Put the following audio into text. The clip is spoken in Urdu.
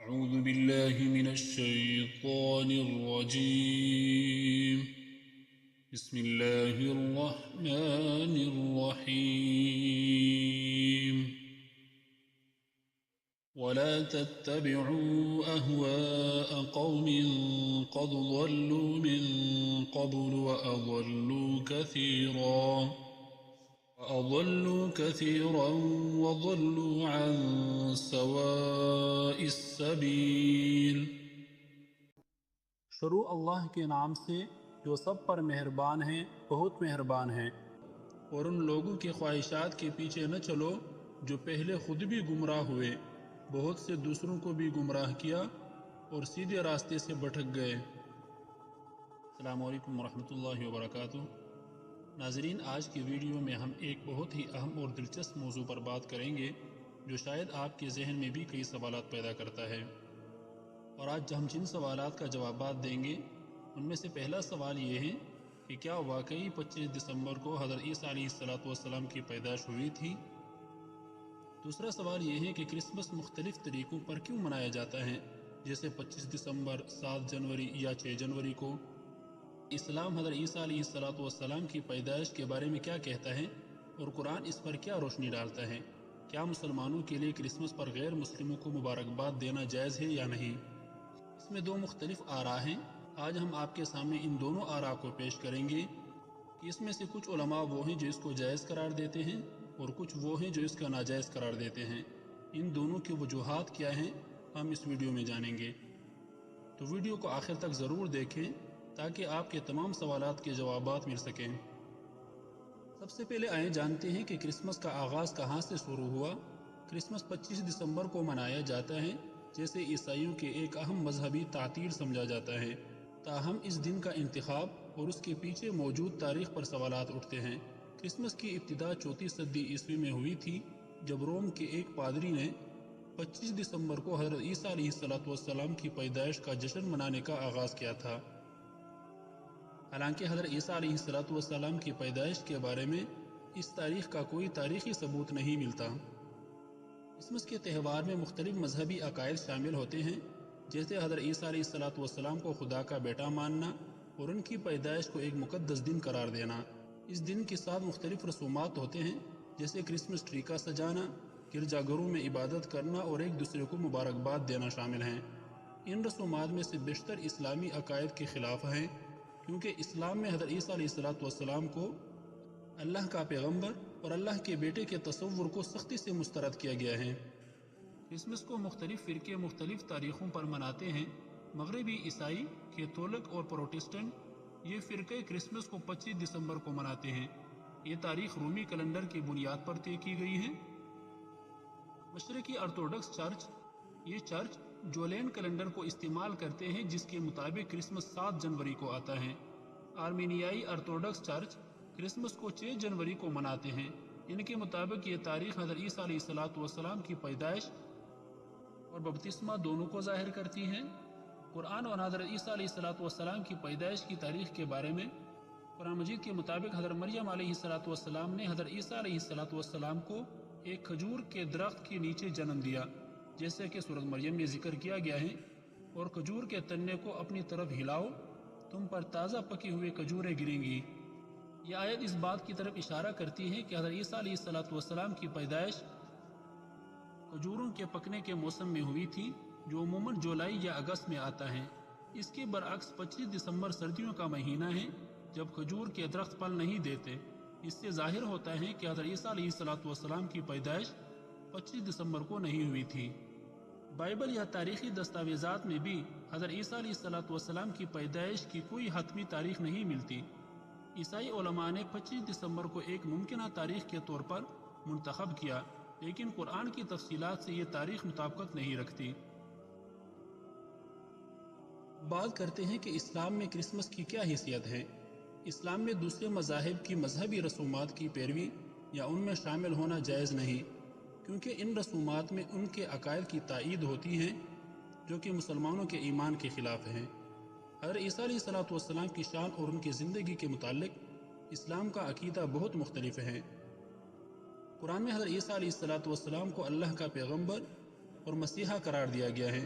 أعوذ بالله من الشيطان الرجيم. بسم الله الرحمن الرحيم. ولا تتبعوا أهواء قوم قد ضلوا من قبل وأضلوا كثيرا وضلوا عن سواء السبيل. شروع اللہ کے نام سے جو سب پر مہربان ہیں، بہت مہربان ہیں۔ اور ان لوگوں کی خواہشات کے پیچھے نہ چلو جو پہلے خود بھی گمراہ ہوئے، بہت سے دوسروں کو بھی گمراہ کیا اور سیدھے راستے سے بھٹک گئے۔ السلام علیکم ورحمۃ اللہ وبرکاتہ۔ ناظرین، آج کی ویڈیو میں ہم ایک بہت ہی اہم اور دلچسپ موضوع پر بات کریں گے جو شاید آپ کے ذہن میں بھی کئی سوالات پیدا کرتا ہے۔ اور آج ہم جن سوالات کا جوابات دیں گے ان میں سے پہلا سوال یہ ہے کہ کیا واقعی 25 دسمبر کو حضرت عیسیٰ علیہ السلام کی پیدائش ہوئی تھی؟ دوسرا سوال یہ ہے کہ کرسمس مختلف طریقوں پر کیوں منایا جاتا ہے، جیسے 25 دسمبر، 7 جنوری یا 6 جنوری کو؟ اسلام حضرت عیسیٰ علیہ السلام کی پیدائش کے بارے میں کیا کہتا ہے اور قرآن اس پر کیا روشنی ڈالتا ہے؟ کیا مسلمانوں کے لیے کرسمس پر غیر مسلموں کو مبارکباد دینا جائز ہے یا نہیں؟ اس میں دو مختلف آراء ہیں۔ آج ہم آپ کے سامنے ان دونوں آراء کو پیش کریں گے کہ اس میں سے کچھ علماء وہ ہیں جو اس کو جائز قرار دیتے ہیں اور کچھ وہ ہیں جو اس کا ناجائز قرار دیتے ہیں۔ ان دونوں کی وجوہات کیا ہیں ہم اس ویڈیو میں جانیں گے، تو ویڈیو کو آخر تک ضرور دیکھیں تاکہ آپ کے تمام سوالات کے جوابات مل سکیں۔ سب سے پہلے آئیں جانتے ہیں کہ کرسمس کا آغاز کہاں سے شروع ہوا۔ کرسمس 25 دسمبر کو منایا جاتا ہے، جیسے عیسائیوں کے ایک اہم مذہبی تعطیل سمجھا جاتا ہے۔ تاہم اس دن کا انتخاب اور اس کے پیچھے موجود تاریخ پر سوالات اٹھتے ہیں۔ کرسمس کی ابتدا 34 صدی عیسوی میں ہوئی تھی، جب روم کے ایک پادری نے 25 دسمبر کو حضرت عیسیٰ علیہ السلام کی پیدائش کا جشن منانے کا آغاز کیا تھا۔ حالانکہ حضرت عیسیٰ علیہ السلام کی پیدائش کے بارے میں اس تاریخ کا کوئی تاریخی ثبوت نہیں ملتا۔ کرسمس کے تہوار میں مختلف مذہبی عقائد شامل ہوتے ہیں، جیسے حضرت عیسیٰ علیہ السلام کو خدا کا بیٹا ماننا اور ان کی پیدائش کو ایک مقدس دن قرار دینا۔ اس دن کے ساتھ مختلف رسومات ہوتے ہیں، جیسے کرسمس ٹری کا سجانا، گرجا گھروں میں عبادت کرنا اور ایک دوسرے کو مبارکباد دینا شامل ہیں۔ ان رسومات میں سے بیشتر اسلامی عقائد کے خلاف ہیں، کیونکہ اسلام میں حضرت عیسیٰ علیہ السلام کو اللہ کا پیغمبر اور اللہ کے بیٹے کے تصور کو سختی سے مسترد کیا گیا ہے۔ کرسمس کو مختلف فرقے مختلف تاریخوں پر مناتے ہیں۔ مغربی عیسائی، کیتھولک اور پروٹسٹنٹ یہ فرقے کرسمس کو 25 دسمبر کو مناتے ہیں۔ یہ تاریخ رومی کیلنڈر کی بنیاد پر طے کی گئی ہے۔ مشرقی آرتھوڈکس چرچ یہ چرچ جولین کیلنڈر کو استعمال کرتے ہیں، جس کے مطابق کرسمس 7 جنوری کو آتا ہے۔ آرمینیائی آرتھوڈکس چرچ کرسمس کو 6 جنوری کو مناتے ہیں۔ ان کے مطابق یہ تاریخ حضرت عیسیٰ علیہ السلام کی پیدائش اور بپتسمہ دونوں کو ظاہر کرتی ہیں۔ قرآن اور حضرت عیسیٰ علیہ السلام کی پیدائش کی تاریخ کے بارے میں قرآن مجید کے مطابق حضرت مریم علیہ السلام نے حضرت عیسیٰ علیہ السلام کو ایک کھجور کے درخت کے نیچے جنم دیا، جیسے کہ سورۃ مریم میں ذکر کیا گیا ہے، اور کھجور کے تنے کو اپنی طرف ہلاؤ، تم پر تازہ پکی ہوئے کھجوریں گریں گی۔ یہ آیت اس بات کی طرف اشارہ کرتی ہے کہ حضرت عیسیٰ علیہ السلام کی پیدائش کھجوروں کے پکنے کے موسم میں ہوئی تھی، جو عموماً جولائی یا اگست میں آتا ہے۔ اس کے برعکس 25 دسمبر سردیوں کا مہینہ ہے، جب کھجور کے درخت پھل نہیں دیتے۔ اس سے ظاہر ہوتا ہے کہ حضرت عیسیٰ علیہ السلام کی پیدائش 25 دسمبر کو نہیں ہوئی تھی۔ بائبل یا تاریخی دستاویزات میں بھی حضرت عیسیٰ علیہ السلام کی پیدائش کی کوئی حتمی تاریخ نہیں ملتی۔ عیسائی علماء نے 25 دسمبر کو ایک ممکنہ تاریخ کے طور پر منتخب کیا، لیکن قرآن کی تفصیلات سے یہ تاریخ مطابقت نہیں رکھتی۔ بات کرتے ہیں کہ اسلام میں کرسمس کی کیا حیثیت ہے۔ اسلام میں دوسرے مذاہب کی مذہبی رسومات کی پیروی یا ان میں شامل ہونا جائز نہیں، کیونکہ ان رسومات میں ان کے عقائد کی تائید ہوتی ہیں جو کہ مسلمانوں کے ایمان کے خلاف ہیں۔ حضرت عیسیٰ علیہ السلام کی شان اور ان کی زندگی کے متعلق اسلام کا عقیدہ بہت مختلف ہے۔ قرآن میں حضرت عیسیٰ علیہ السلام کو اللہ کا پیغمبر اور مسیحا قرار دیا گیا ہے۔